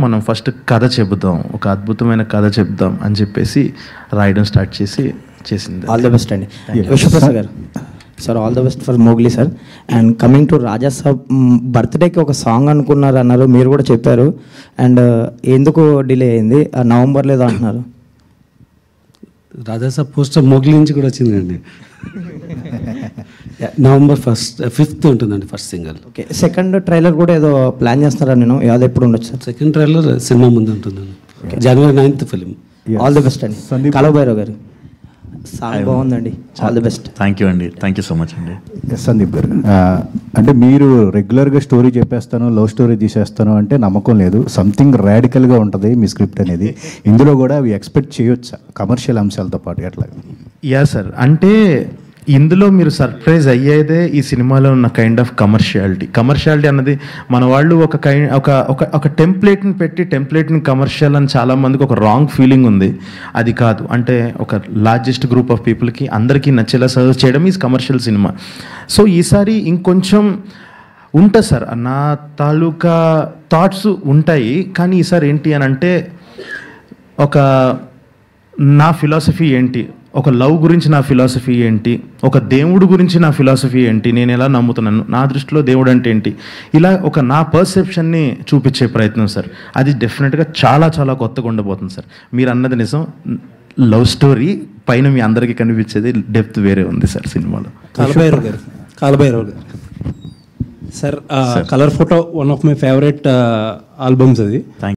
మనం ఫస్ట్ కథ చెబుదాం, ఒక అద్భుతమైన కథ చెప్దాం అని చెప్పేసి రాయడం స్టార్ట్ చేసింది. ఆల్ ద బెస్ట్ అండి Vishwaprasad garu. Sir all the best for Mowgli sir. And coming to Raja Saab, బర్త్డేకి ఒక సాంగ్ అనుకున్నారు అన్నారు, మీరు కూడా చెప్పారు. అండ్ ఎందుకు డిలే అయింది? నవంబర్ లేదో అంటున్నారు. రాజా సాబ్ పోస్టర్ మోగ్లీ నుంచి కూడా వచ్చిందండి. నవంబర్ 5th ఉంటుందండి first single. Okay, second trailer కూడా ఏదో ప్లాన్ చేస్తున్నారా? నేను అది ఎప్పుడు ఉండొచ్చు సార్? సెకండ్ ట్రైలర్ సినిమా ముందు ఉంటుందండి. జనవరి 9th film. All the best అండి. కలవభైరవ్ గారు సాంగ్ బాగుందండి, all the best. Thank you అండి, థ్యాంక్ యూ సో మచ్ అండి. సందీప్ గారు, అంటే మీరు రెగ్యులర్గా స్టోరీ చెప్పేస్తాను, లవ్ స్టోరీ తీసేస్తాను అంటే నమ్మకం లేదు. సంథింగ్ రాడికల్గా ఉంటుంది మీ స్క్రిప్ట్ అనేది. ఇందులో కూడా అవి ఎక్స్పెక్ట్ చేయొచ్చా కమర్షియల్ అంశాలతో పాటు ఎట్లా? యా సార్, అంటే ఇందులో మీరు సర్ప్రైజ్ అయ్యేదే ఈ సినిమాలో ఉన్న కైండ్ ఆఫ్ కమర్షియాలిటీ అన్నది మన వాళ్ళు ఒక టెంప్లెట్ని పెట్టి టెంప్లెట్ని కమర్షియల్ అని చాలామందికి ఒక రాంగ్ ఫీలింగ్ ఉంది. అది కాదు, అంటే ఒక లార్జెస్ట్ గ్రూప్ ఆఫ్ పీపుల్కి అందరికీ నచ్చేలా సర్వ్ చేయడం ఈజ్ కమర్షియల్ సినిమా. సో ఈసారి ఇంకొంచెం ఉంటుంది సార్, నా తాలూకా థాట్స్ ఉంటాయి. కానీ ఈసారి ఏంటి అని అంటే ఒక నా ఫిలాసఫీ ఏంటి, ఒక లవ్ గురించి నా ఫిలాసఫీ ఏంటి, ఒక దేవుడు గురించి నా ఫిలాసఫీ ఏంటి, నేను ఎలా నమ్ముతున్నాను, నా దృష్టిలో దేవుడు అంటే ఏంటి, ఇలా ఒక నా పర్సెప్షన్ని చూపించే ప్రయత్నం సార్. అది డెఫినెట్గా చాలా చాలా కొత్తగా ఉండబోతుంది సార్. మీరు అన్నది నిజం, లవ్ స్టోరీ పైన మీ అందరికీ కనిపించేది డెప్త్ వేరే ఉంది సార్ సినిమాలో. కాలభైరవ్ గారు sir, colour photo one of my favourite albums అది.